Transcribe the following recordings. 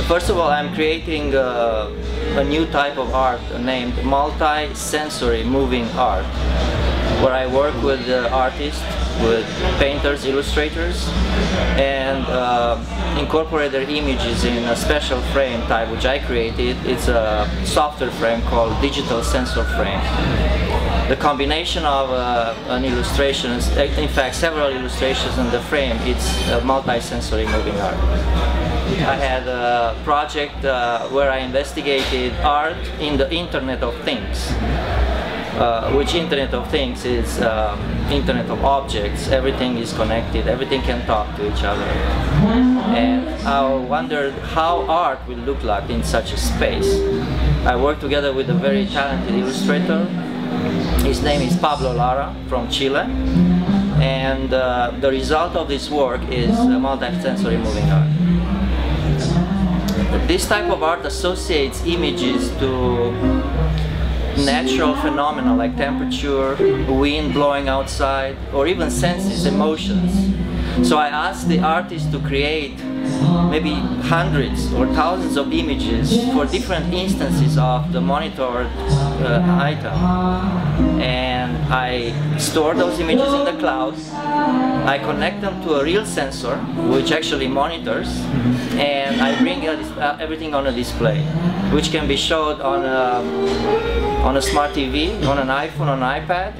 First of all, I'm creating a new type of art named multi-sensory moving art, where I work with artists, with painters, illustrators, and incorporate their images in a special frame type which I created. It's a software frame called digital sensor frame. The combination of an illustration, in fact several illustrations in the frame, it's a multi-sensory moving art. I had a project where I investigated art in the Internet of Things. Which Internet of Things is Internet of objects. Everything is connected, everything can talk to each other. And I wondered how art will look like in such a space. I worked together with a very talented illustrator. His name is Pablo Lara from Chile. And the result of this work is multi-sensory moving art. This type of art associates images to natural phenomena like temperature, wind blowing outside, or even senses, emotions. So I asked the artist to create maybe hundreds or thousands of images for different instances of the monitored item. And I store those images in the cloud. I connect them to a real sensor which actually monitors, and I bring everything on a display, which can be showed on a smart TV, on an iPhone, on an iPad,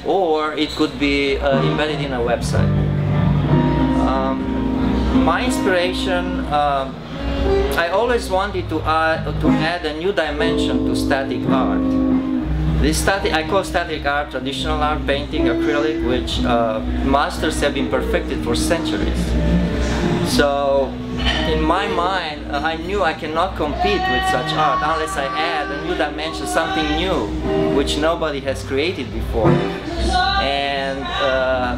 or it could be embedded in a website. My inspiration, I always wanted to add a new dimension to static art. I call static art traditional art, painting, acrylic, which masters have been perfected for centuries. So in my mind, I knew I cannot compete with such art unless I add a new dimension, something new, which nobody has created before. And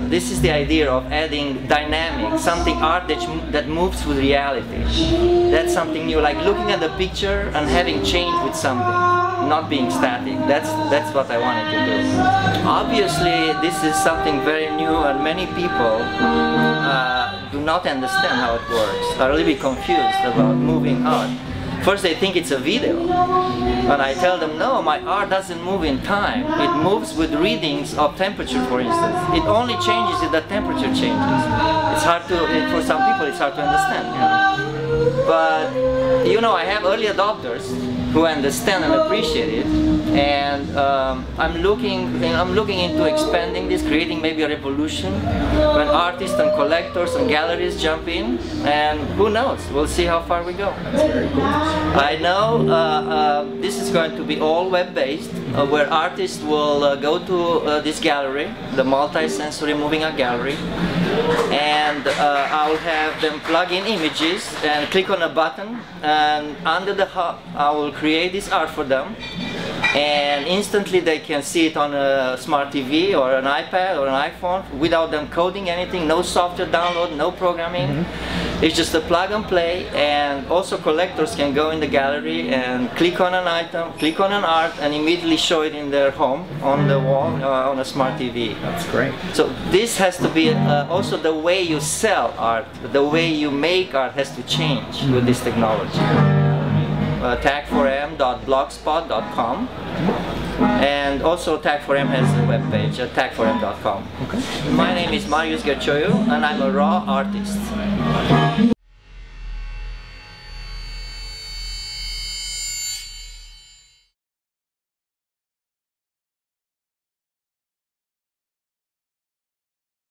this is the idea of adding dynamic, something art that moves with reality. That's something new, like looking at the picture and having change with something, not being static. That's what I wanted to do. Obviously, this is something very new, and many people do not understand how it works, are a little bit confused about moving art. First they think it's a video, and I tell them, no, my art doesn't move in time. It moves with readings of temperature, for instance. It only changes if the temperature changes. It's hard to, for some people it's hard to understand. But, you know, I have early adopters who understand and appreciate it, and I'm looking into expanding this, creating maybe a revolution when artists and collectors and galleries jump in, and who knows, we'll see how far we go. That's very cool. I know this is going to be all web-based, where artists will go to this gallery, the multi-sensory moving art gallery, and I'll have them plug in images and click on a button, and under the hub I will create this art for them, and instantly they can see it on a smart TV or an iPad or an iPhone without them coding anything, no software download, no programming. It's just a plug and play, and also collectors can go in the gallery and click on an item, click on an art, and immediately show it in their home, on the wall, on a smart TV. That's great. So this has to be also the way you sell art, the way you make art has to change with this technology. Tag4M.blogspot.com, and also Tag4M has a webpage at tag4m.com. Okay. My name is Marius Gerchoiu, and I'm a raw artist.